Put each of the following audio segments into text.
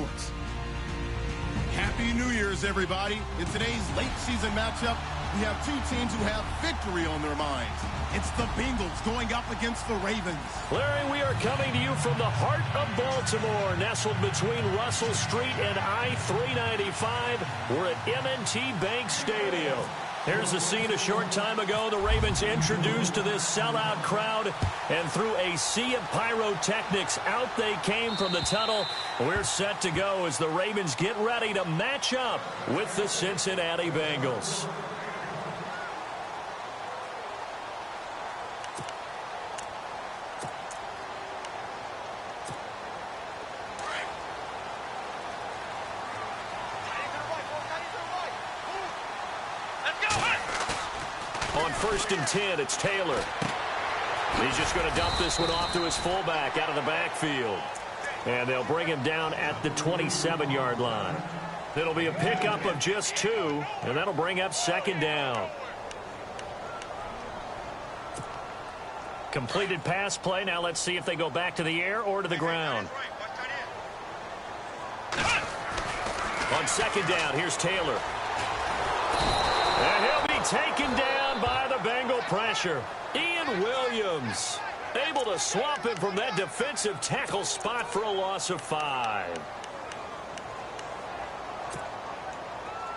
sports. Happy New Year's, everybody. In today's late season matchup, we have two teams who have victory on their minds. It's the Bengals going up against the Ravens. Larry, we are coming to you from the heart of Baltimore, nestled between Russell Street and I-395. We're at M&T Bank Stadium. Here's the scene a short time ago. The Ravens introduced to this sellout crowd, and through a sea of pyrotechnics, out they came from the tunnel. We're set to go as the Ravens get ready to match up with the Cincinnati Bengals. On 1st and 10, it's Taylor. He's just going to dump this one off to his fullback out of the backfield. And they'll bring him down at the 27-yard line. It'll be a pickup of just 2, and that'll bring up 2nd down. Completed pass play. Now let's see if they go back to the air or to the ground. On 2nd down, here's Taylor. And he'll be taken down by the Bengal pressure. Ian Williams able to swamp him from that defensive tackle spot for a loss of 5.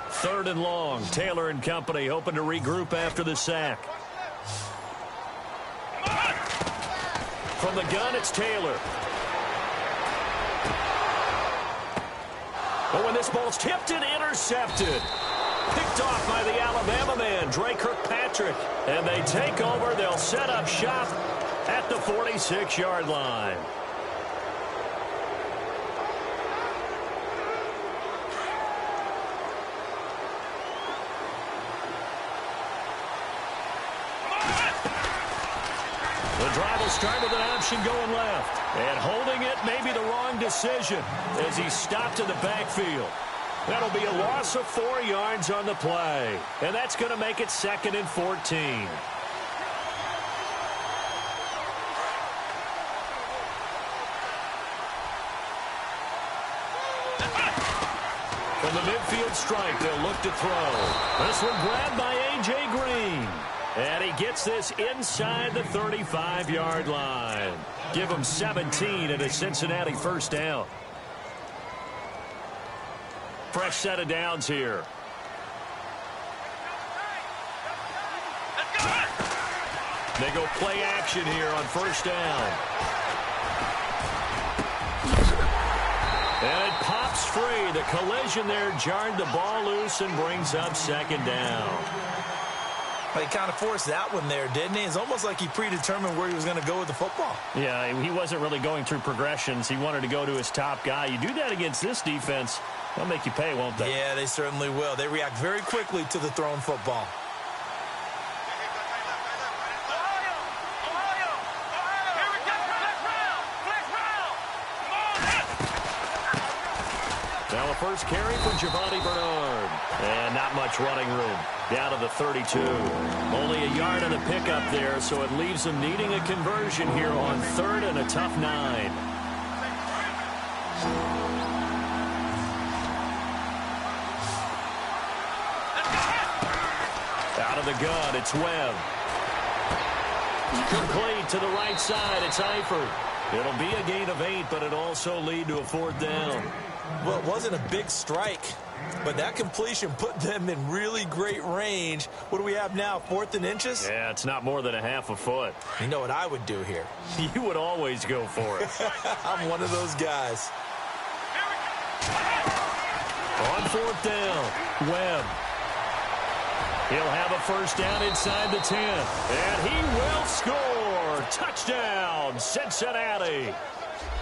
3rd and long. Taylor and company hoping to regroup after the sack. From the gun, it's Taylor. But when this ball's tipped and intercepted. Picked off by the Alabama man, Dre Kirkpatrick. And they take over. They'll set up shop at the 46-yard line. The drive will start with an option going left. And holding it may be the wrong decision as he stopped in the backfield. That'll be a loss of 4 yards on the play. And that's going to make it 2nd and 14. From the midfield stripe, they'll look to throw. This one grabbed by A.J. Green. And he gets this inside the 35-yard line. Give him 17 and a Cincinnati 1st down. Fresh set of downs here. They go play action here on 1st down. And it pops free. The collision there jarred the ball loose and brings up 2nd down. He kind of forced that one there, didn't he? It's almost like he predetermined where he was going to go with the football. Yeah, he wasn't really going through progressions. He wanted to go to his top guy. You do that against this defense, they'll make you pay, won't they? Yeah, they certainly will. They react very quickly to the thrown football. Now a first carry for Giovanni Bernard. And not much running room. Down to the 32. Only a yard on the pickup there, so it leaves them needing a conversion here on 3rd and a tough 9. Out of the gun, it's Webb. Complete to the right side, it's Eifert. It'll be a gain of 8, but it also lead to a 4th down. Well, it wasn't a big strike, but that completion put them in really great range. What do we have now, 4th and inches? Yeah, it's not more than a half a foot. You know what I would do here? You would always go for it. I'm one of those guys. On 4th down, Webb. He'll have a 1st down inside the 10. And he will score. Touchdown, Cincinnati.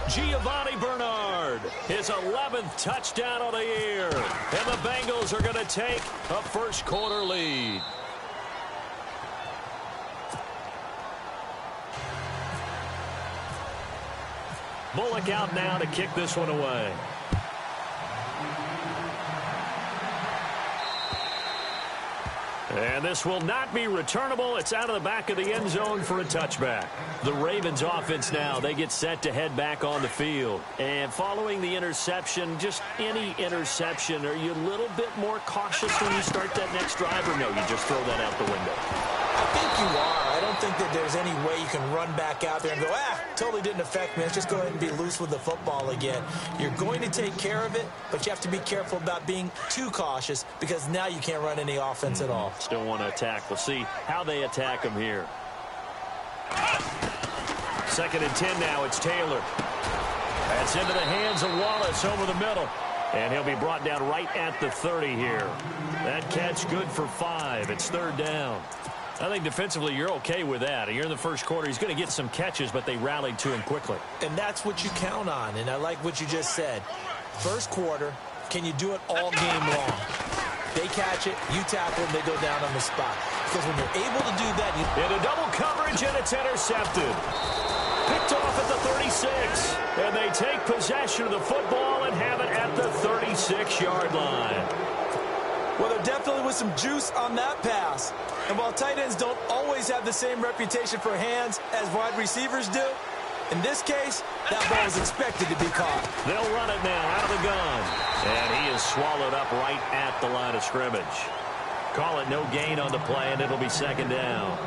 Giovanni Bernard, his 11th touchdown of the year. And the Bengals are going to take a 1st quarter lead. Bullock out now to kick this one away. And this will not be returnable. It's out of the back of the end zone for a touchback. The Ravens offense now, they get set to head back on the field. And following the interception, just any interception, are you a little bit more cautious when you start that next drive, or no, you just throw that out the window? I think you are. I don't think that there's any way you can run back out there and go, totally didn't affect me. Let's just go ahead and be loose with the football again. You're going to take care of it, but you have to be careful about being too cautious because now you can't run any offense at all. Still want to attack. We'll see how they attack them here. 2nd and 10 now. It's Taylor. That's into the hands of Wallace over the middle. And he'll be brought down right at the 30 here. That catch good for 5. It's 3rd down. I think defensively you're okay with that. You're in the first quarter. He's going to get some catches, but they rallied to him quickly. And that's what you count on, and I like what you just said. First quarter, can you do it all game long? They catch it, you tackle them, they go down on the spot. Because when you're able to do that... Into double coverage, and it's intercepted. Picked off at the 36. And they take possession of the football and have it at the 36-yard line. Well, there definitely was some juice on that pass. And while tight ends don't always have the same reputation for hands as wide receivers do, in this case, that ball is expected to be caught. They'll run it now out of the gun. And he is swallowed up right at the line of scrimmage. Call it no gain on the play, and it'll be 2nd down.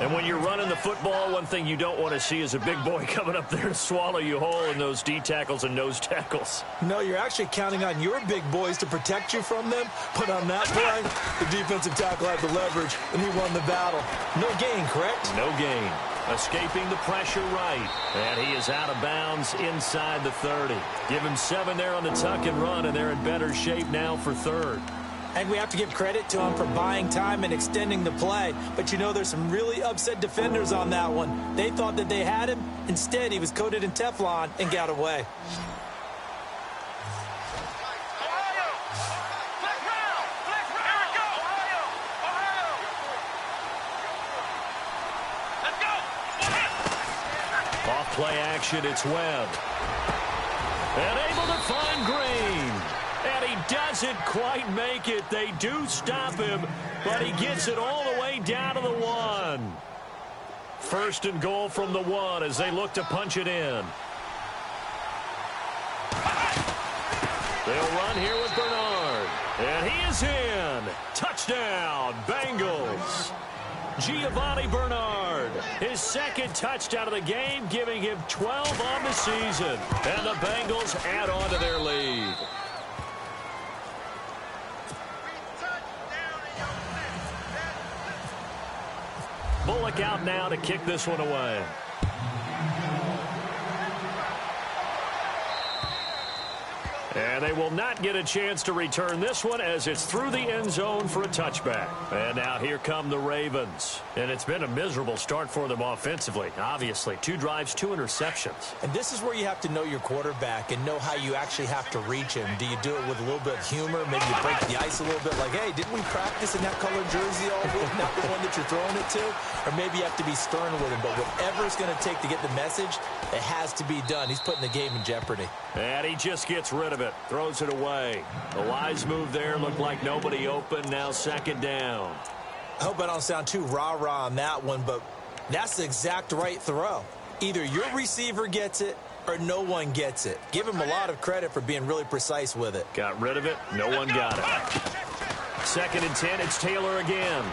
And when you're running the football, one thing you don't want to see is a big boy coming up there to swallow you whole in those D tackles and nose tackles. No, you're actually counting on your big boys to protect you from them. But on that play, the defensive tackle had the leverage, and he won the battle. No gain, correct? No gain. Escaping the pressure right. And he is out of bounds inside the 30. Give him 7 there on the tuck and run, and they're in better shape now for 3rd. And we have to give credit to him for buying time and extending the play. But, you know, there's some really upset defenders on that one. They thought that they had him. Instead, he was coated in Teflon and got away. Off play action, it's Webb. And able to find Green. And he doesn't quite make it. They do stop him, but he gets it all the way down to the 1. 1st and goal from the 1 as they look to punch it in. They'll run here with Bernard. And he is in. Touchdown, Bengals. Giovanni Bernard, his 2nd touchdown of the game, giving him 12 on the season. And the Bengals add on to their lead. Bullock out now to kick this one away. And they will not get a chance to return this one as it's through the end zone for a touchback. And now here come the Ravens. And it's been a miserable start for them offensively, obviously. 2 drives, 2 interceptions. And this is where you have to know your quarterback and know how you actually have to reach him. Do you do it with a little bit of humor? Maybe you break the ice a little bit like, hey, didn't we practice in that colored jersey all week? Not the one that you're throwing it to? Or maybe you have to be stern with him. But whatever it's going to take to get the message, it has to be done. He's putting the game in jeopardy. And he just gets rid of it. Throws it away. A wise move there. Looked like nobody open. Now 2nd down. I hope I don't sound too rah-rah on that one, but that's the exact right throw. Either your receiver gets it or no one gets it. Give him a lot of credit for being really precise with it. Got rid of it. No one got it. 2nd and 10. It's Taylor again.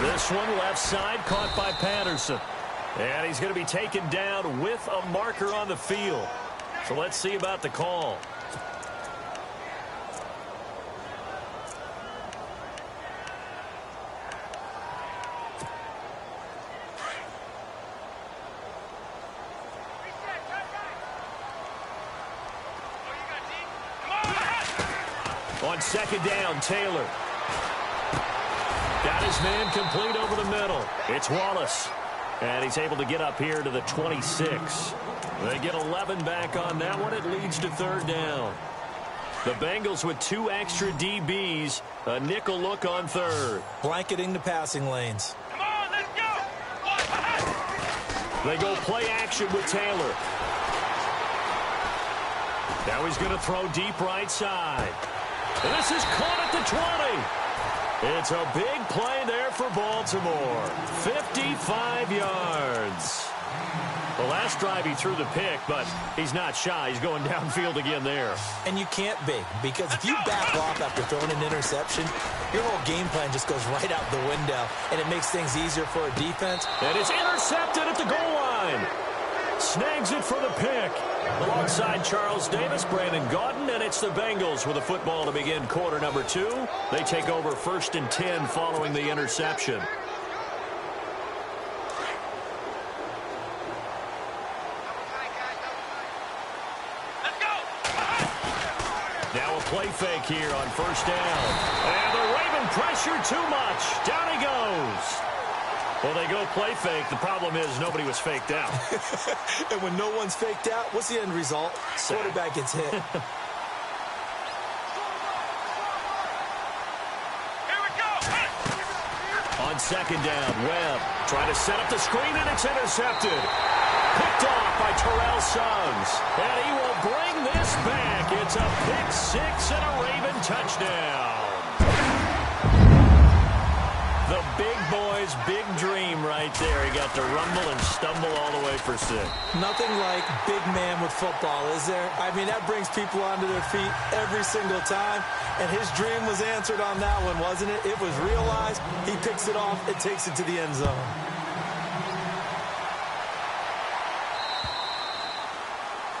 This one left side caught by Patterson. And he's going to be taken down with a marker on the field. So let's see about the call. On 2nd down, Taylor. Got his man complete over the middle. It's Wallace. And he's able to get up here to the 26. They get 11 back on that one. It leads to 3rd down. The Bengals with 2 extra DBs. A nickel look on 3rd. Blanketing the passing lanes. Come on, let's go! They go play action with Taylor. Now he's going to throw deep right side. And this is caught at the 20. It's a big play there for Baltimore. 55 yards. The last drive he threw the pick, but he's not shy. He's going downfield again there. And you can't be, because if you back off after throwing an interception, your whole game plan just goes right out the window, and it makes things easier for a defense. And it's intercepted at the goal line. Snags it for the pick. Alongside Charles Davis, Brandon Gaudin, and it's the Bengals with a football to begin quarter number 2. They take over 1st and 10 following the interception. Now a play fake here on 1st down. And the Raven pressure too much. Down he goes. Well, they go play fake. The problem is nobody was faked out. And when no one's faked out, what's the end result? Quarterback gets hit. Here we go. On 2nd down, Webb trying to set up the screen, and it's intercepted. Picked off by Terrell Suggs. And he will bring this back. It's a pick 6 and a Raven touchdown. The big boy's big dream right there. He got to rumble and stumble all the way for 6. Nothing like big man with football, is there? I mean, that brings people onto their feet every single time. And his dream was answered on that one, wasn't it? It was realized. He picks it off. It takes it to the end zone.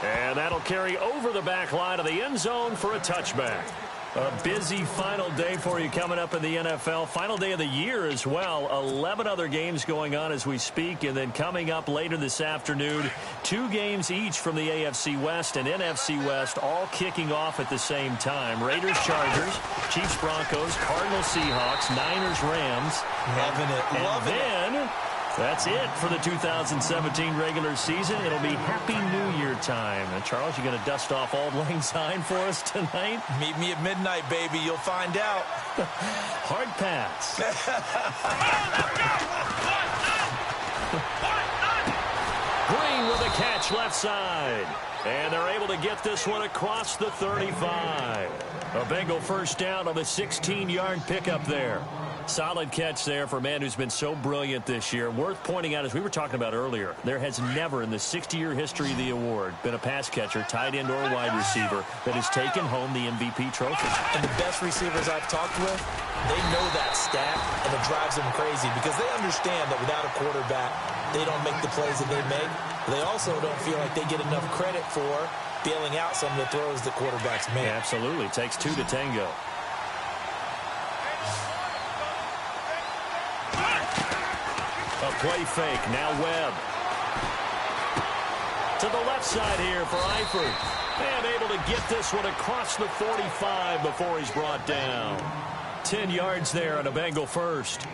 And that'll carry over the back line of the end zone for a touchback. A busy final day for you coming up in the NFL. Final day of the year as well. 11 other games going on as we speak. And then coming up later this afternoon, 2 games each from the AFC West and NFC West, all kicking off at the same time. Raiders, Chargers, Chiefs, Broncos, Cardinals, Seahawks, Niners, Rams. Loving it. And then that's it for the 2017 regular season. It'll be Happy New Year time. And Charles, you going to dust off Auld Lang Syne for us tonight? Meet me at midnight, baby. You'll find out. Hard pass. Green with a catch left side. And they're able to get this one across the 35. A Bengal 1st down on the 16-yard pickup there. Solid catch there for a man who's been so brilliant this year. Worth pointing out, as we were talking about earlier, there has never in the 60-year history of the award been a pass catcher, tight end, or wide receiver that has taken home the MVP trophy. And the best receivers I've talked with, they know that stat, and it drives them crazy because they understand that without a quarterback, they don't make the plays that they make. They also don't feel like they get enough credit for bailing out some of the throws that quarterbacks make. Yeah, absolutely. Takes 2 to tango. A play fake. Now Webb. To the left side here for Eifert. And able to get this one across the 45 before he's brought down. 10 yards there on a Bengal 1st.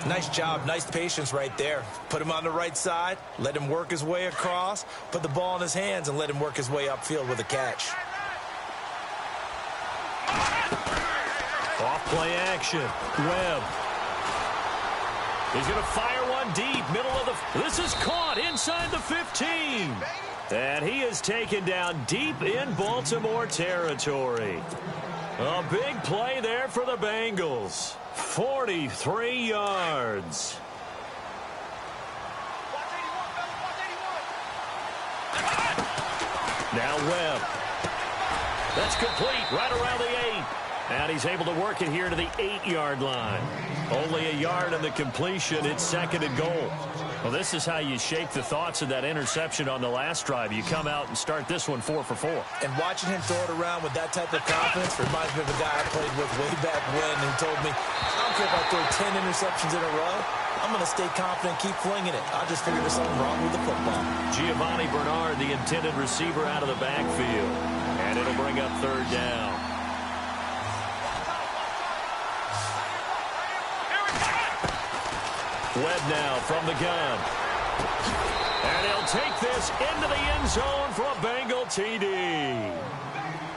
Nice job. Nice patience right there. Put him on the right side. Let him work his way across. Put the ball in his hands and let him work his way upfield with a catch. Off play action. Webb. He's going to fire one deep, middle of the... This is caught inside the 15. And he is taken down deep in Baltimore territory. A big play there for the Bengals. 43 yards. Now Webb. That's complete right around the 8. And he's able to work it here to the 8-yard line. Only a yard on the completion. It's 2nd and goal. Well, this is how you shake the thoughts of that interception on the last drive. You come out and start this one 4 for 4. And watching him throw it around with that type of confidence reminds me of a guy I played with way back when who told me, I don't care if I throw 10 interceptions in a row. I'm going to stay confident, keep flinging it. I just figured there's something wrong with the football. Giovanni Bernard, the intended receiver, out of the backfield. And it'll bring up 3rd down. Webb now from the gun. And he'll take this into the end zone for a Bengal TD.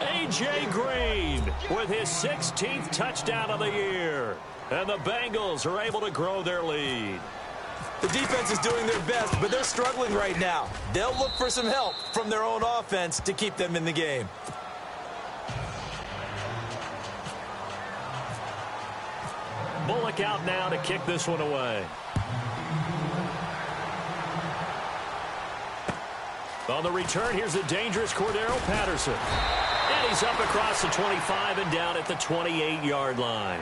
A.J. Green with his 16th touchdown of the year. And the Bengals are able to grow their lead. The defense is doing their best, but they're struggling right now. They'll look for some help from their own offense to keep them in the game. Bullock out now to kick this one away. On the return, here's a dangerous Cordero Patterson. And he's up across the 25 and down at the 28-yard line.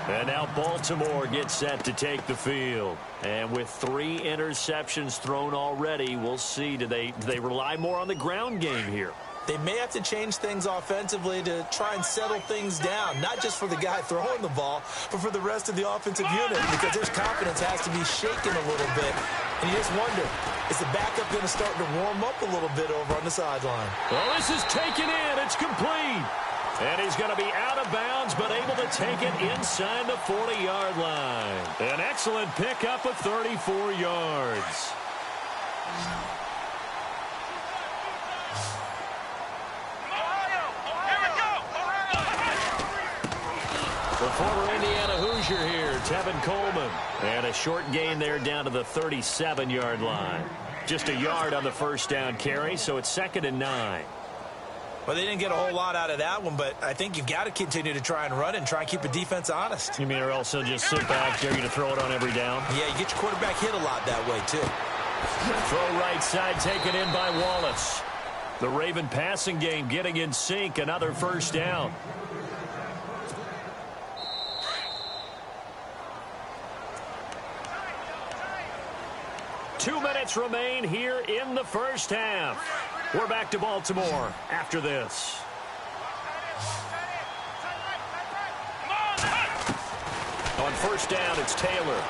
And now Baltimore gets set to take the field. And with 3 interceptions thrown already, we'll see. Do they rely more on the ground game here? They may have to change things offensively to try and settle things down, not just for the guy throwing the ball, but for the rest of the offensive unit, because their confidence has to be shaken a little bit. And you just wonder, is the backup going to start to warm up a little bit over on the sideline? Well, this is taken in. It's complete. And he's going to be out of bounds, but able to take it inside the 40-yard line. An excellent pickup of 34 yards. The former Indiana Hoosier here, Tevin Coleman. And a short gain there down to the 37-yard line. Just a yard on the first down carry, so it's 2nd and 9. Well, they didn't get a whole lot out of that one, but I think you've got to continue to try and run and try and keep the defense honest. You mean or else they'll just sit back, dare you to throw it on every down? Yeah, you get your quarterback hit a lot that way, too. Throw right side taken in by Wallace. The Raven passing game getting in sync, another first down. Two minutes remain here in the first half. We're back to Baltimore after this. On first down, it's Taylor.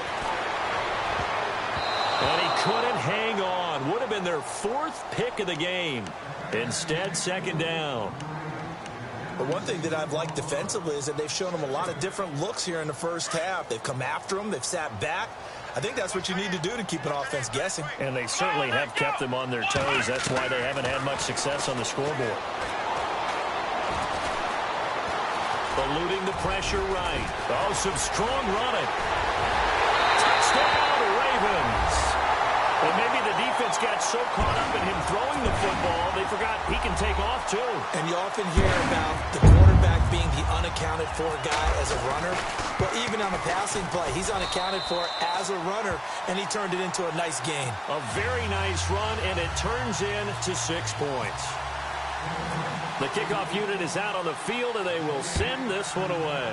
And he couldn't hang on. Would have been their 4th pick of the game. Instead, 2nd down. But one thing that I've liked defensively is that they've shown them a lot of different looks here in the first half. They've come after them. They've sat back. I think that's what you need to do to keep an offense guessing. And they certainly have kept them on their toes. That's why they haven't had much success on the scoreboard. Eluding the pressure right. Oh, some strong running. Touchdown, Ravens. And maybe the defense got so caught up in him throwing the football, they forgot he can take off, too. And you often hear about the quarterback being the unaccounted for guy as a runner. Well, even on a passing play, he's unaccounted for as a runner, and he turned it into a nice gain. A very nice run, and it turns into 6 points. The kickoff unit is out on the field, and they will send this one away.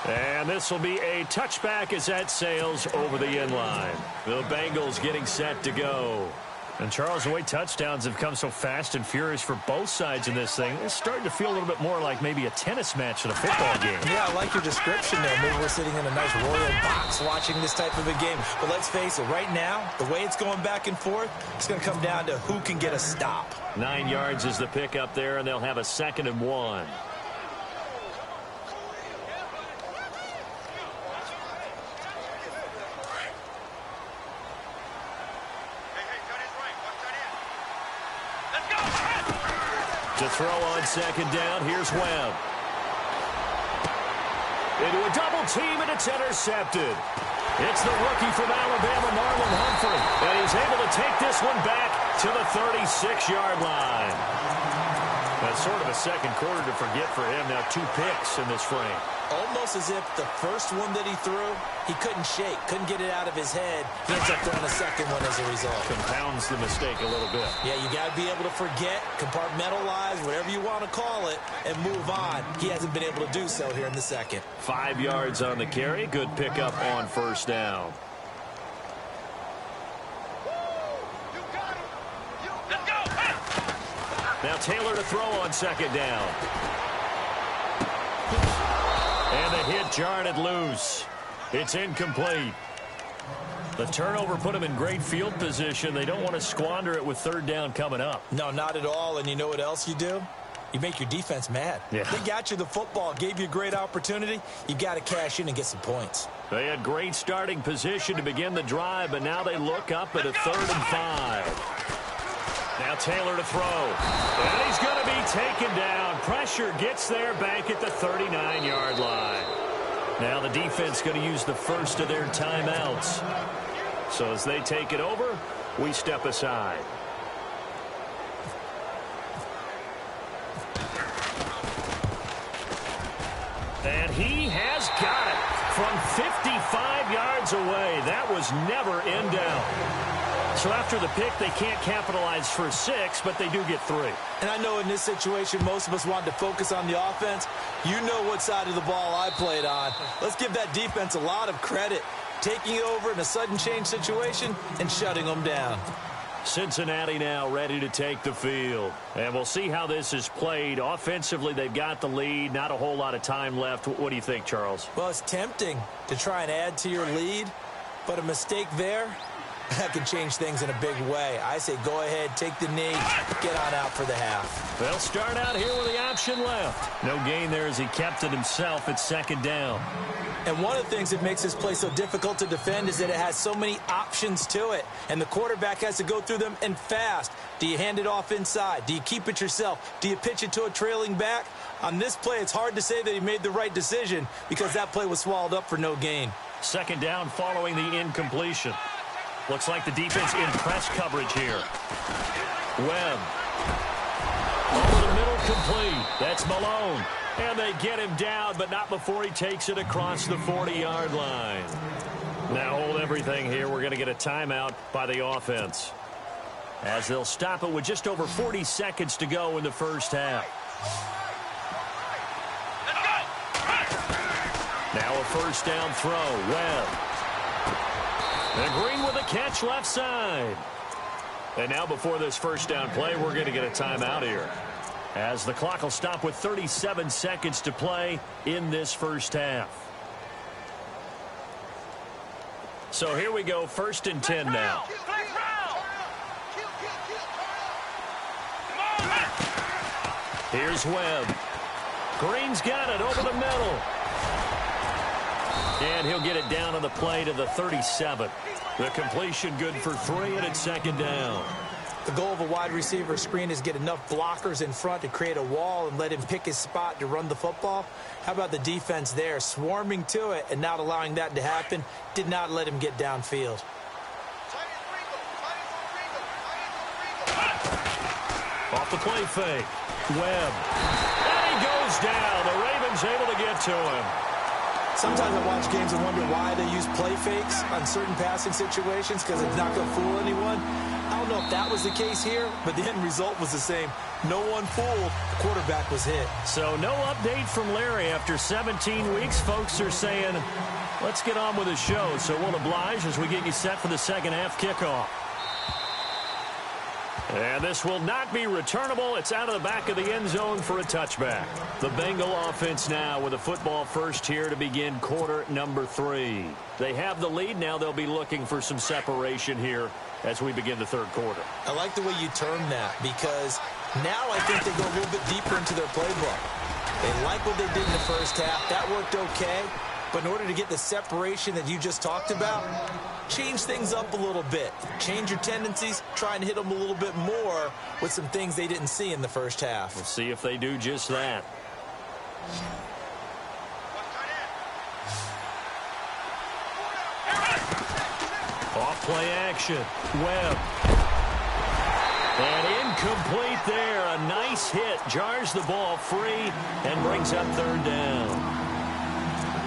And this will be a touchback as that sails over the end line. The Bengals getting set to go. And, Charles, the way touchdowns have come so fast and furious for both sides in this thing, it's starting to feel a little bit more like maybe a tennis match than a football game. Yeah, I like your description there. Maybe we're sitting in a nice royal box watching this type of a game. But let's face it, right now, the way it's going back and forth, it's going to come down to who can get a stop. 9 yards is the pickup there, and they'll have a 2nd and 1. To throw on 2nd down, here's Webb. Into a double team, and it's intercepted. It's the rookie from Alabama, Marlon Humphrey. And he's able to take this one back to the 36-yard line. That's sort of a second quarter to forget for him. Now 2 picks in this frame. Almost as if the first one that he threw, he couldn't shake, couldn't get it out of his head. He ends up throwing a second one as a result. Compounds the mistake a little bit. Yeah, you got to be able to forget, compartmentalize, whatever you want to call it, and move on. He hasn't been able to do so here in the second. 5 yards on the carry. Good pickup on first down. Now Taylor to throw on 2nd down. And the hit jarred it loose. It's incomplete. The turnover put them in great field position. They don't want to squander it with 3rd down coming up. No, not at all. And you know what else you do? You make your defense mad. Yeah. They got you the football, gave you a great opportunity. You got to cash in and get some points. They had great starting position to begin the drive, but now they look up at a 3rd and 5. Now Taylor to throw. And he's going to be taken down. Pressure gets there back at the 39-yard line. Now the defense going to use the first of their timeouts. So as they take it over, we step aside. And he has got it from 55 yards away. That was never in down. So after the pick, they can't capitalize for 6, but they do get 3. And I know in this situation, most of us wanted to focus on the offense. You know what side of the ball I played on. Let's give that defense a lot of credit, taking over in a sudden change situation and shutting them down. Cincinnati now ready to take the field. And we'll see how this is played. Offensively, they've got the lead. Not a whole lot of time left. What do you think, Charles? Well, it's tempting to try and add to your lead, but a mistake there, that can change things in a big way. I say go ahead, take the knee, get on out for the half. They'll start out here with the option left. No gain there as he kept it himself at 2nd down. And one of the things that makes this play so difficult to defend is that it has so many options to it. And the quarterback has to go through them and fast. Do you hand it off inside? Do you keep it yourself? Do you pitch it to a trailing back? On this play, it's hard to say that he made the right decision because that play was swallowed up for no gain. 2nd down following the incompletion. Looks like the defense in press coverage here. Webb. Over the middle, complete. That's Malone. And they get him down, but not before he takes it across the 40-yard line. Now hold everything here. We're going to get a timeout by the offense, as they'll stop it with just over 40 seconds to go in the first half. Now a 1st down throw. Webb. And Green with a catch left side. And now before this 1st down play, we're going to get a timeout here, as the clock will stop with 37 seconds to play in this first half. So here we go, 1st and 10 now. Here's Webb. Green's got it over the middle. And he'll get it down on the play to the 37. The completion good for 3, and it's 2nd down. The goal of a wide receiver screen is get enough blockers in front to create a wall and let him pick his spot to run the football. How about the defense there, swarming to it and not allowing that to happen? Did not let him get downfield. Off the play fake. Webb. And he goes down. The Ravens able to get to him. Sometimes I watch games and wonder why they use play fakes on certain passing situations, because it's not going to fool anyone. I don't know if that was the case here, but the end result was the same. No one fooled. The quarterback was hit. So no update from Larry after 17 weeks. Folks are saying, let's get on with the show. So we'll oblige as we get you set for the 2nd half kickoff. And this will not be returnable. It's out of the back of the end zone for a touchback. The Bengal offense now with a football first here to begin quarter number 3. They have the lead. Now they'll be looking for some separation here as we begin the 3rd quarter. I like the way you term that, because now I think they go a little bit deeper into their playbook. They like what they did in the first half. That worked okay. But in order to get the separation that you just talked about, change things up a little bit. Change your tendencies. Try and hit them a little bit more with some things they didn't see in the first half. We'll see if they do just that. Off play action. Webb. And incomplete there. A nice hit. Jars the ball free and brings up 3rd down.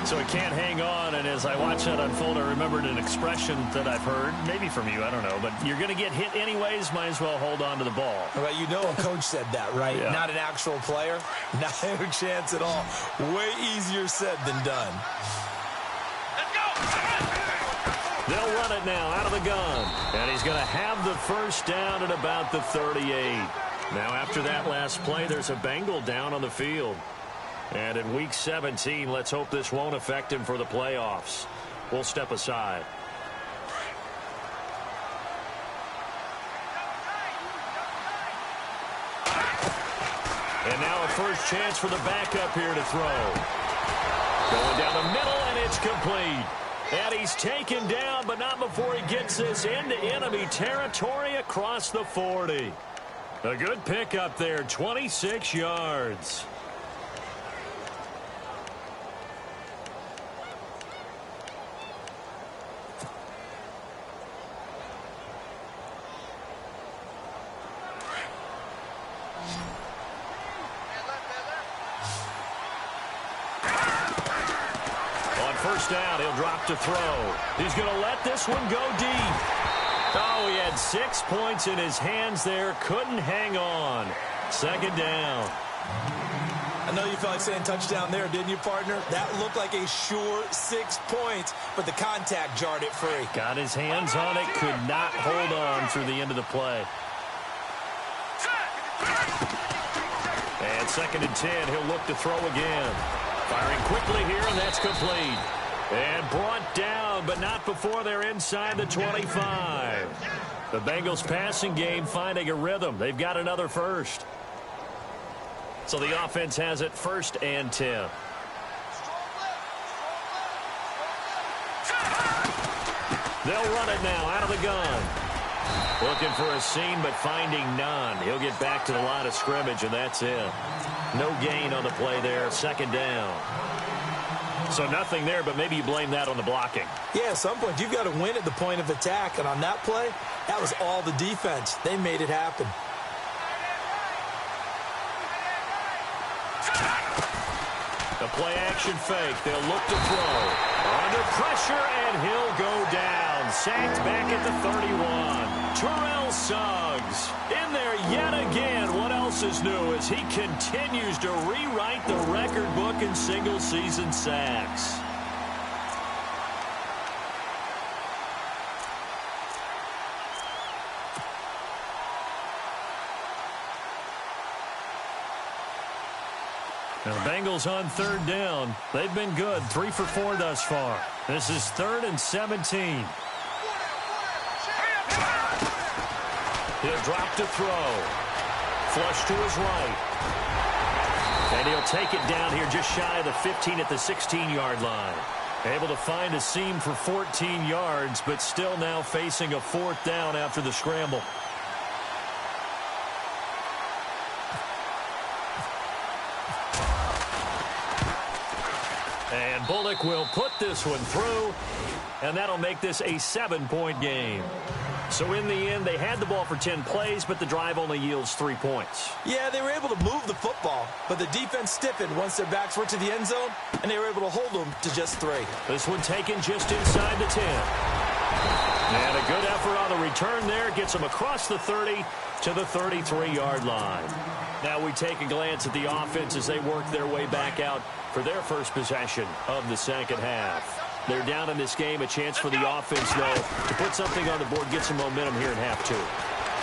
So he can't hang on, and as I watch that unfold, I remembered an expression that I've heard, maybe from you, I don't know, but you're going to get hit anyways, might as well hold on to the ball. Well, you know a coach said that, right? Yeah. Not an actual player. Not a chance at all. Way easier said than done. Let's go! They'll run it now out of the gun, and he's going to have the 1st down at about the 38. Now after that last play, there's a Bengal down on the field. And in Week 17, let's hope this won't affect him for the playoffs. We'll step aside. And now a first chance for the backup here to throw. Going down the middle, and it's complete. And he's taken down, but not before he gets this into enemy territory across the 40. A good pickup there, 26 yards. first down. He'll drop to throw. He's going to let this one go deep. Oh, he had 6 points in his hands there. Couldn't hang on. Second down. I know you felt like saying touchdown there, didn't you, partner? That looked like a sure 6 points, but the contact jarred it free. Got his hands on it, could not hold on through the end of the play. And 2nd and 10, he'll look to throw again. Firing quickly here, and that's complete. And brought down, but not before they're inside the 25. The Bengals passing game finding a rhythm. They've got another first. So the offense has it 1st and 10. They'll run it now out of the gun. Looking for a seam, but finding none. He'll get back to the line of scrimmage, and that's it. No gain on the play there. 2nd down. So nothing there, but maybe you blame that on the blocking. Yeah, at some point, you've got to win at the point of attack. And on that play, that was all the defense. They made it happen. The play-action fake. They'll look to throw. Under pressure, and he'll go down. Sacked back at the 31. Terrell Suggs in there yet again. What else is new as he continues to rewrite the record book in single-season sacks. Now, the Bengals on 3rd down. They've been good. 3 for 4 thus far. This is 3rd and 17. He'll drop to throw. Flush to his right. And he'll take it down here just shy of the 15 at the 16-yard line. Able to find a seam for 14 yards, but still now facing a 4th down after the scramble. And Bullock will put this one through, and that'll make this a 7-point game. So in the end, they had the ball for 10 plays, but the drive only yields 3 points. Yeah, they were able to move the football, but the defense stiffened once their backs were to the end zone, and they were able to hold them to just 3. This one taken just inside the 10. And a good effort on the return there. Gets them across the 30 to the 33-yard line. Now we take a glance at the offense as they work their way back out for their first possession of the second half. They're down in this game. A chance for the offense, though, to put something on the board, get some momentum here in half 2.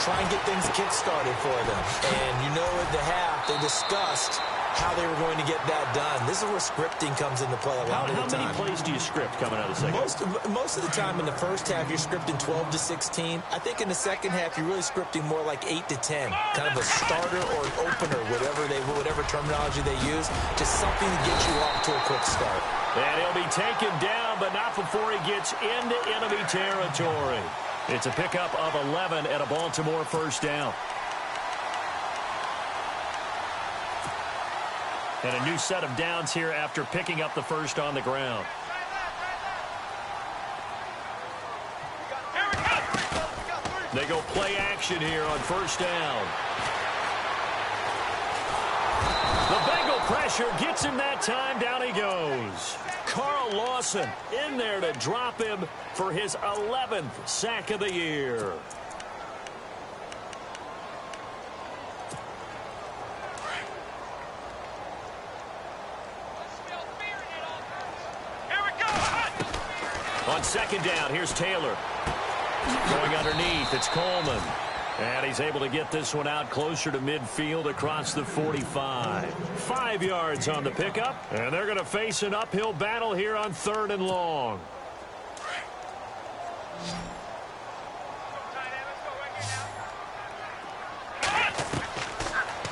Try and get things kick-started for them. And you know at the half, they discussed how they were going to get that done. This is where scripting comes into play a lot of the time. How many plays do you script coming out of the second half? Most of the time in the first half, you're scripting 12 to 16. I think in the second half, you're really scripting more like 8 to 10. Kind of a starter or an opener, whatever terminology they use. Just something to get you off to a quick start. And he'll be taken down, but not before he gets into enemy territory. It's a pickup of 11 and a Baltimore first down. And a new set of downs here after picking up the first on the ground. They go play action here on first down. The Bengal pressure gets him that time. Down he goes. Carl Lawson in there to drop him for his 11th sack of the year. On second down, here's Taylor. Going underneath, it's Coleman. And he's able to get this one out closer to midfield across the 45. 5 yards on the pickup, and they're going to face an uphill battle here on 3rd and long.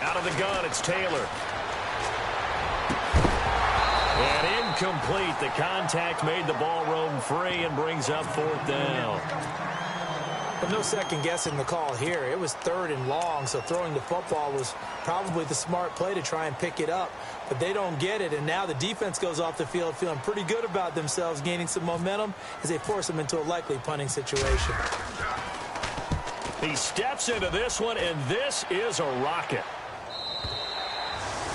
Out of the gun, it's Taylor. And incomplete. The contact made the ball roam free and brings up 4th down. But no second-guessing the call here. It was 3rd and long, so throwing the football was probably the smart play to try and pick it up. But they don't get it, and now the defense goes off the field feeling pretty good about themselves, gaining some momentum as they force them into a likely punting situation. He steps into this one, and this is a rocket.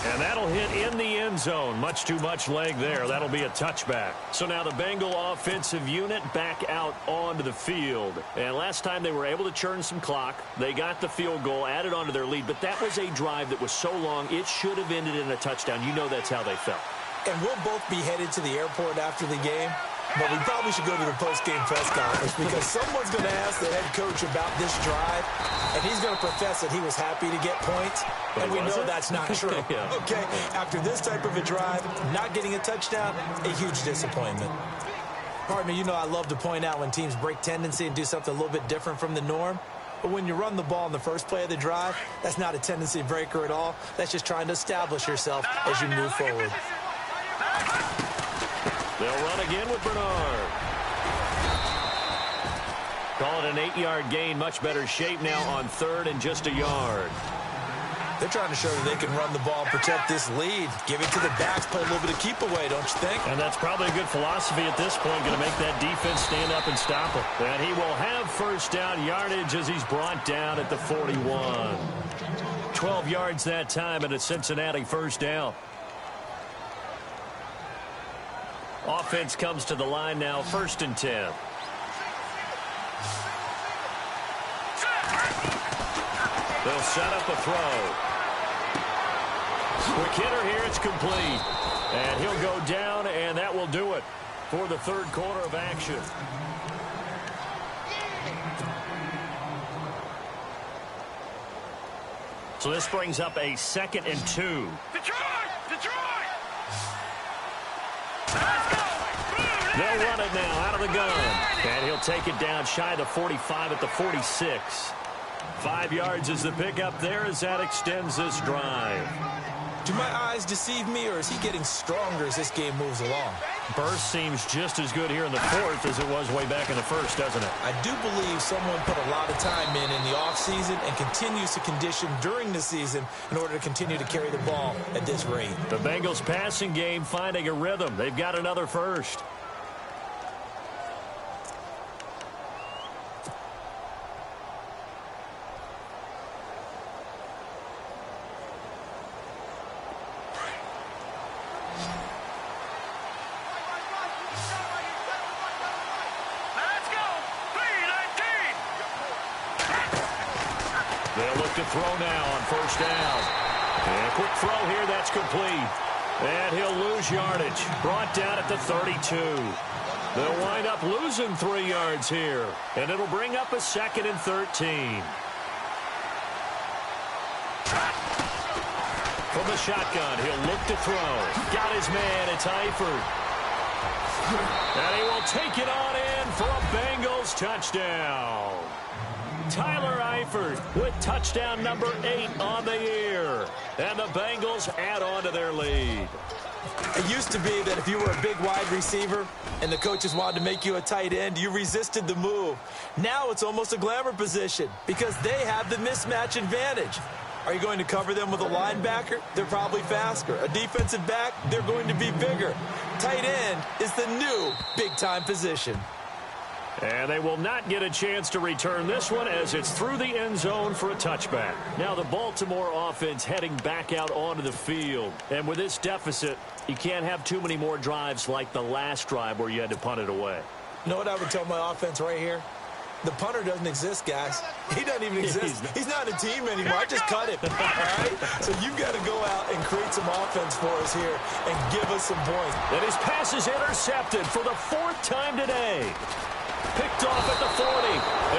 And that'll hit in the end zone. Much too much leg there. That'll be a touchback. So now the Bengal offensive unit back out onto the field. And last time they were able to churn some clock. They got the field goal, added onto their lead. But that was a drive that was so long, it should have ended in a touchdown. You know that's how they felt. And we'll both be headed to the airport after the game. But we probably should go to the post-game press conference because someone's going to ask the head coach about this drive, and he's going to profess that he was happy to get points, and we know that's not true. Yeah. Okay, after this type of a drive, not getting a touchdown, a huge disappointment. Pardon me, you know I love to point out when teams break tendency and do something a little bit different from the norm. But when you run the ball in the first play of the drive, that's not a tendency breaker at all. That's just trying to establish yourself as you move forward. They'll run again with Bernard. Call it an 8-yard gain. Much better shape now on third and just a yard. They're trying to show that they can run the ball and protect this lead. Give it to the backs, play a little bit of keep away, don't you think? And that's probably a good philosophy at this point. Going to make that defense stand up and stop him. And he will have first down yardage as he's brought down at the 41. 12 yards that time and a Cincinnati first down. Offense comes to the line now, 1st and 10. They'll set up a throw. Quick hitter here, it's complete. And he'll go down, and that will do it for the third quarter of action. So this brings up a 2nd and 2. They'll run it now out of the gun. And he'll take it down shy of the 45 at the 46. 5 yards is the pickup there as that extends this drive. Do my eyes deceive me, or is he getting stronger as this game moves along? Burst seems just as good here in the 4th as it was way back in the 1st, doesn't it? I do believe someone put a lot of time in the offseason and continues to condition during the season in order to continue to carry the ball at this rate. The Bengals passing game finding a rhythm. They've got another first. They'll look to throw now on first down. And a quick throw here, that's complete. And he'll lose yardage. Brought down at the 32. They'll wind up losing 3 yards here. And it'll bring up a 2nd and 13. From the shotgun, he'll look to throw. Got his man, it's Eifert. And he will take it on in for a Bengals touchdown. Tyler Eifert with touchdown number 8 on the year. And the Bengals add on to their lead. It used to be that if you were a big wide receiver and the coaches wanted to make you a tight end, you resisted the move. Now it's almost a glamour position because they have the mismatch advantage. Are you going to cover them with a linebacker? They're probably faster. A defensive back? They're going to be bigger. Tight end is the new big-time position. And they will not get a chance to return this one as it's through the end zone for a touchback. Now the Baltimore offense heading back out onto the field. And with this deficit, you can't have too many more drives like the last drive where you had to punt it away. You know what I would tell my offense right here? The punter doesn't exist, guys. He doesn't even exist. He's not a team anymore. I just cut him. All right? So you've got to go out and create some offense for us here and give us some points. And his pass is intercepted for the 4th time today. Picked off at the 40.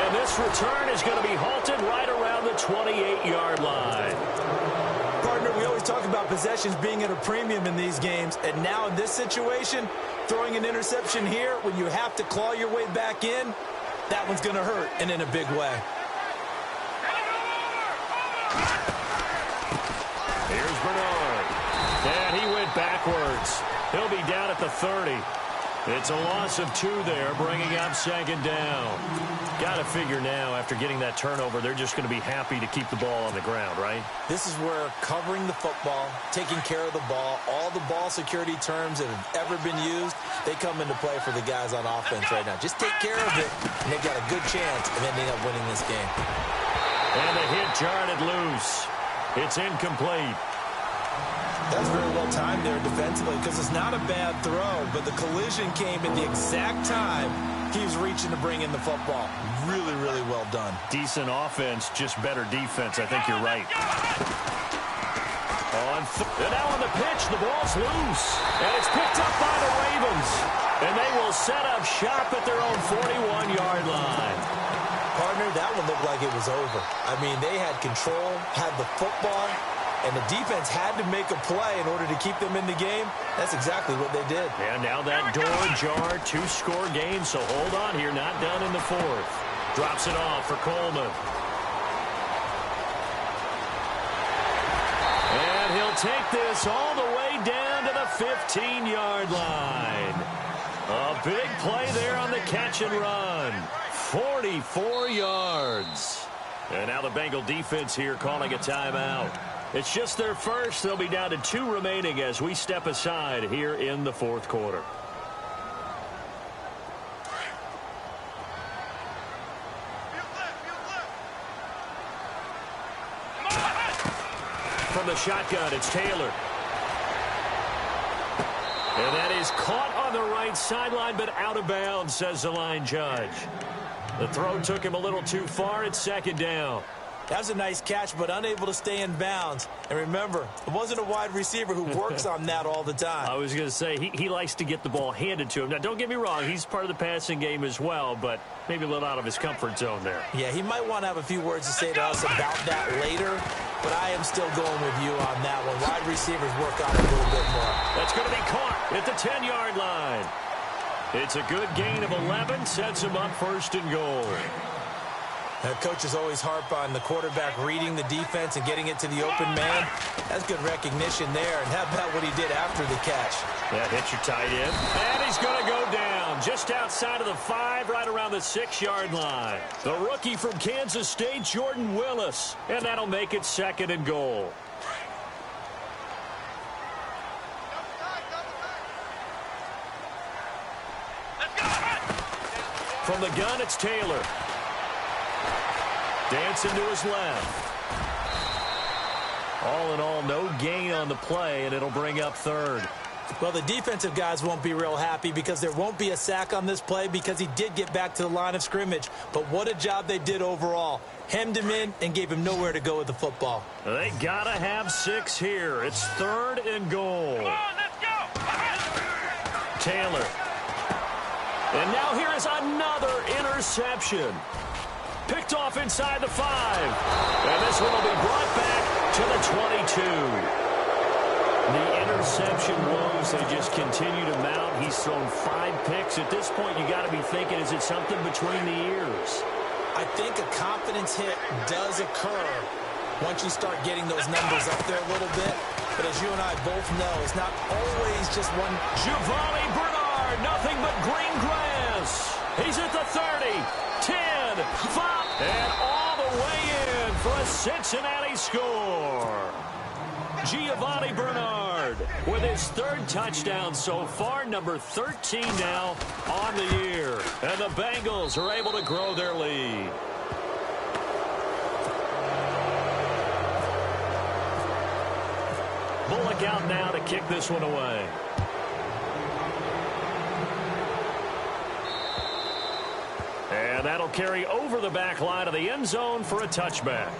And this return is going to be halted right around the 28-yard line. Partner, we always talk about possessions being at a premium in these games. And now in this situation, throwing an interception here when you have to claw your way back in, that one's going to hurt, and in a big way. Here's Bernard. And he went backwards. He'll be down at the 30. It's a loss of 2 there, bringing up 2nd down. Got to figure now, after getting that turnover, they're just going to be happy to keep the ball on the ground, right? This is where covering the football, taking care of the ball, all the ball security terms that have ever been used, they come into play for the guys on offense right now. Just take care of it, and they've got a good chance of ending up winning this game. And the hit jarred it loose. It's incomplete. That's very well timed there defensively because it's not a bad throw, but the collision came at the exact time he was reaching to bring in the football. Really, really well done. Decent offense, just better defense. I think you're right. And now on the pitch, the ball's loose. And it's picked up by the Ravens. And they will set up shop at their own 41-yard line. Partner, that one looked like it was over. I mean, they had control, had the football, and the defense had to make a play in order to keep them in the game. That's exactly what they did. And now that door ajar, 2-score game, so hold on here, not done in the fourth. Drops it off for Coleman. And he'll take this all the way down to the 15-yard line. A big play there on the catch and run. 44 yards. And now the Bengal defense here calling a timeout. It's just their first. They'll be down to 2 remaining as we step aside here in the fourth quarter. From the shotgun, it's Taylor. And that is caught on the right sideline, but out of bounds, says the line judge. The throw took him a little too far. It's second down. That was a nice catch, but unable to stay in bounds. And remember, it wasn't a wide receiver who works on that all the time. I was going to say, he likes to get the ball handed to him. Now, don't get me wrong. He's part of the passing game as well, but maybe a little out of his comfort zone there. Yeah, he might want to have a few words to say to us about that later, but I am still going with you on that one. Wide receivers work on it a little bit more. That's going to be caught at the 10-yard line. It's a good gain of 11, sets him up first and goal. Coaches always harp on the quarterback reading the defense and getting it to the open man. That's good recognition there. And how about what he did after the catch? That hits your tight end. And he's going to go down just outside of the 5, right around the 6-yard line. The rookie from Kansas State, Jordan Willis. And that'll make it second and goal. From the gun, it's Taylor. Dancing to his left. All in all, no gain on the play, and it'll bring up third. Well, the defensive guys won't be real happy because there won't be a sack on this play because he did get back to the line of scrimmage. But what a job they did overall. Hemmed him in and gave him nowhere to go with the football. They got to have 6 here. It's third and goal. Come on, let's go. Taylor. And now here is another interception. Picked off inside the 5. And this one will be brought back to the 22. The interception woes, they just continue to mount. He's thrown 5 picks. At this point, you got to be thinking, is it something between the ears? I think a confidence hit does occur once you start getting those numbers up there a little bit. But as you and I both know, it's not always just one. Giovanni Bernard, nothing but green grass. He's at the 30, 10, 5, and all the way in for a Cincinnati score. Giovanni Bernard with his 3rd touchdown so far, number 13 now on the year. And the Bengals are able to grow their lead. Bullock out now to kick this one away. And that'll carry over the back line of the end zone for a touchback.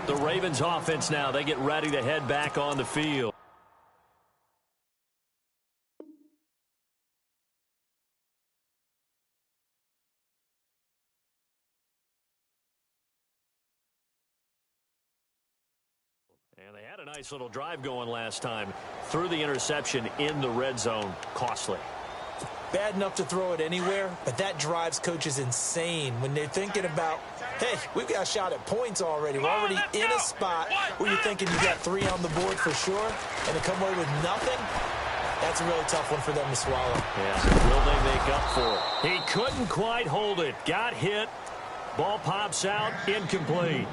The Ravens offense now, they get ready to head back on the field. And they had a nice little drive going last time. Threw the interception in the red zone. Costly. Bad enough to throw it anywhere, but that drives coaches insane when they're thinking about, hey, we've got a shot at points already. We're already in a spot where you're thinking you got 3 on the board for sure, and to come away with nothing, that's a really tough one for them to swallow. Yeah, so will they make up for it? He couldn't quite hold it. Got hit. Ball pops out. Incomplete.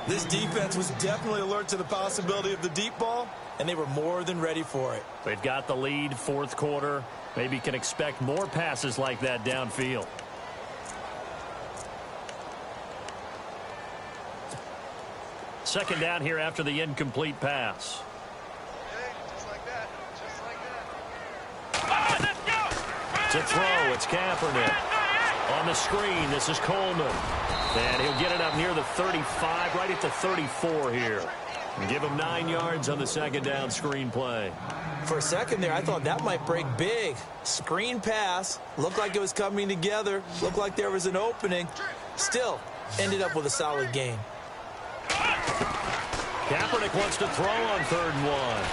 This defense was definitely alert to the possibility of the deep ball, and they were more than ready for it. They've got the lead, fourth quarter. Maybe can expect more passes like that downfield. Second down here after the incomplete pass. To throw, it's Kaepernick. On the screen, this is Coleman. And he'll get it up near the 35, right at the 34 here. And give him 9 yards on the second down screen play. For a second there, I thought that might break big. Screen pass. Looked like it was coming together. Looked like there was an opening. Still, ended up with a solid game. Kaepernick wants to throw on 3rd and 1.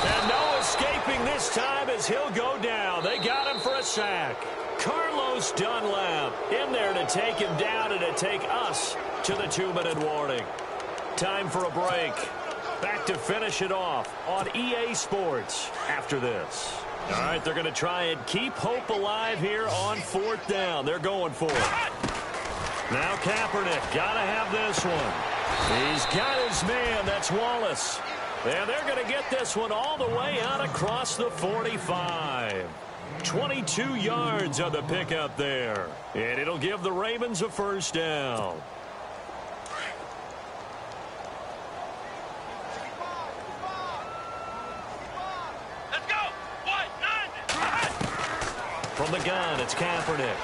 And no escaping this time as he'll go down. They got him for a sack. Carlos Dunlap in there to take him down and to take us to the 2-minute warning. Time for a break. Back to finish it off on EA Sports after this. All right, they're going to try and keep hope alive here on 4th down. They're going for it. Now Kaepernick, got to have this one. He's got his man. That's Wallace. And they're going to get this one all the way out across the 45. 22 yards on the pickup there. And it'll give the Ravens a 1st down. From the gun, it's Kaepernick.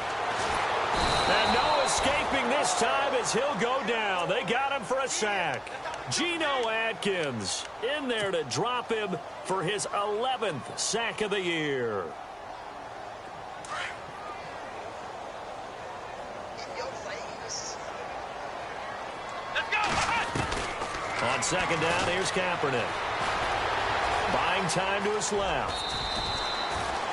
And no escaping this time as he'll go down. They got him for a sack. Geno Atkins in there to drop him for his 11th sack of the year. On 2nd down, here's Kaepernick. Buying time to his left.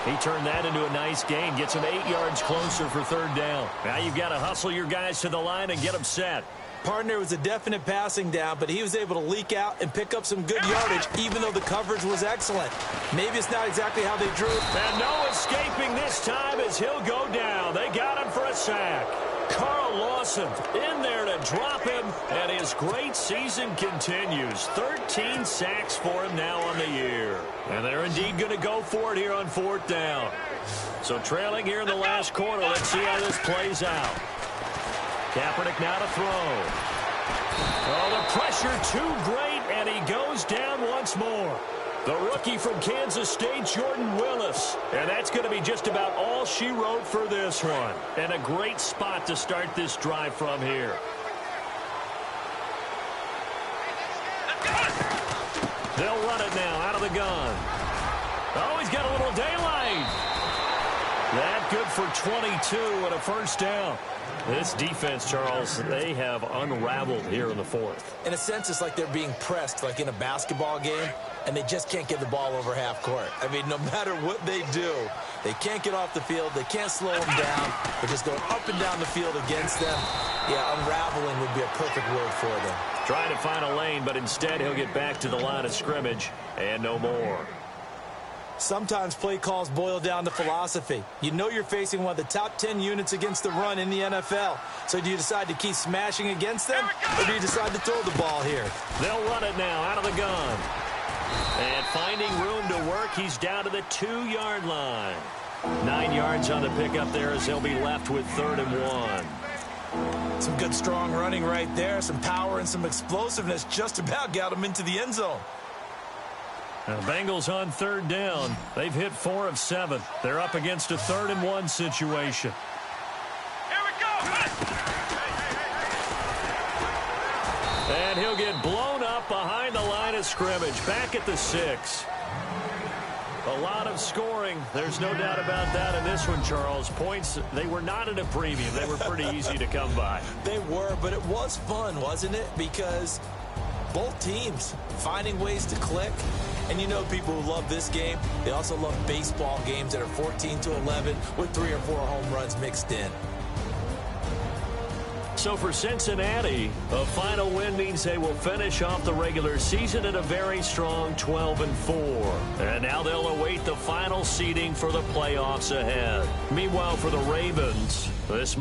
He turned that into a nice gain. Gets him 8 yards closer for 3rd down. Now you've got to hustle your guys to the line and get them set. Partner was a definite passing down, but he was able to leak out and pick up some good yardage, even though the coverage was excellent. Maybe it's not exactly how they drew it. And no escaping this time as he'll go down. They got him for a sack. Carl Lawson in there to drop him, and his great season continues. 13 sacks for him now on the year. And they're indeed going to go for it here on 4th down. So trailing here in the last quarter, let's see how this plays out. Kaepernick now to throw. Oh, the pressure too great, and he goes down once more. The rookie from Kansas State, Jordan Willis. And that's going to be just about all she wrote for this one. And a great spot to start this drive from here. They'll run it now out of the gun. Oh, he's got a little daylight. That good for 22 and a 1st down. This defense, Charles, they have unraveled here in the 4th. In a sense, it's like they're being pressed, like in a basketball game, and they just can't get the ball over half court. I mean, no matter what they do, they can't get off the field. They can't slow them down. They're just going up and down the field against them. Yeah, unraveling would be a perfect word for them. Trying to find a lane, but instead he'll get back to the line of scrimmage and no more. Sometimes play calls boil down to philosophy. You know you're facing one of the top 10 units against the run in the NFL. So do you decide to keep smashing against them, or do you decide to throw the ball here? They'll run it now out of the gun. And finding room to work, he's down to the 2-yard line. 9 yards on the pickup there as they'll be left with 3rd and 1. Some good strong running right there. Some power and some explosiveness just about got him into the end zone. Now, the Bengals on 3rd down. They've hit 4 of 7. They're up against a 3rd and 1 situation. Here we go. And he'll get blown up behind the line of scrimmage. Back at the 6. A lot of scoring. There's no doubt about that in this one, Charles. Points, they were not at a premium. They were pretty easy to come by. They were, but it was fun, wasn't it? Because both teams finding ways to click. And you know people who love this game, they also love baseball games that are 14-11 with 3 or 4 home runs mixed in. So for Cincinnati, a final win means they will finish off the regular season at a very strong 12-4. And now they'll await the final seeding for the playoffs ahead. Meanwhile, for the Ravens, this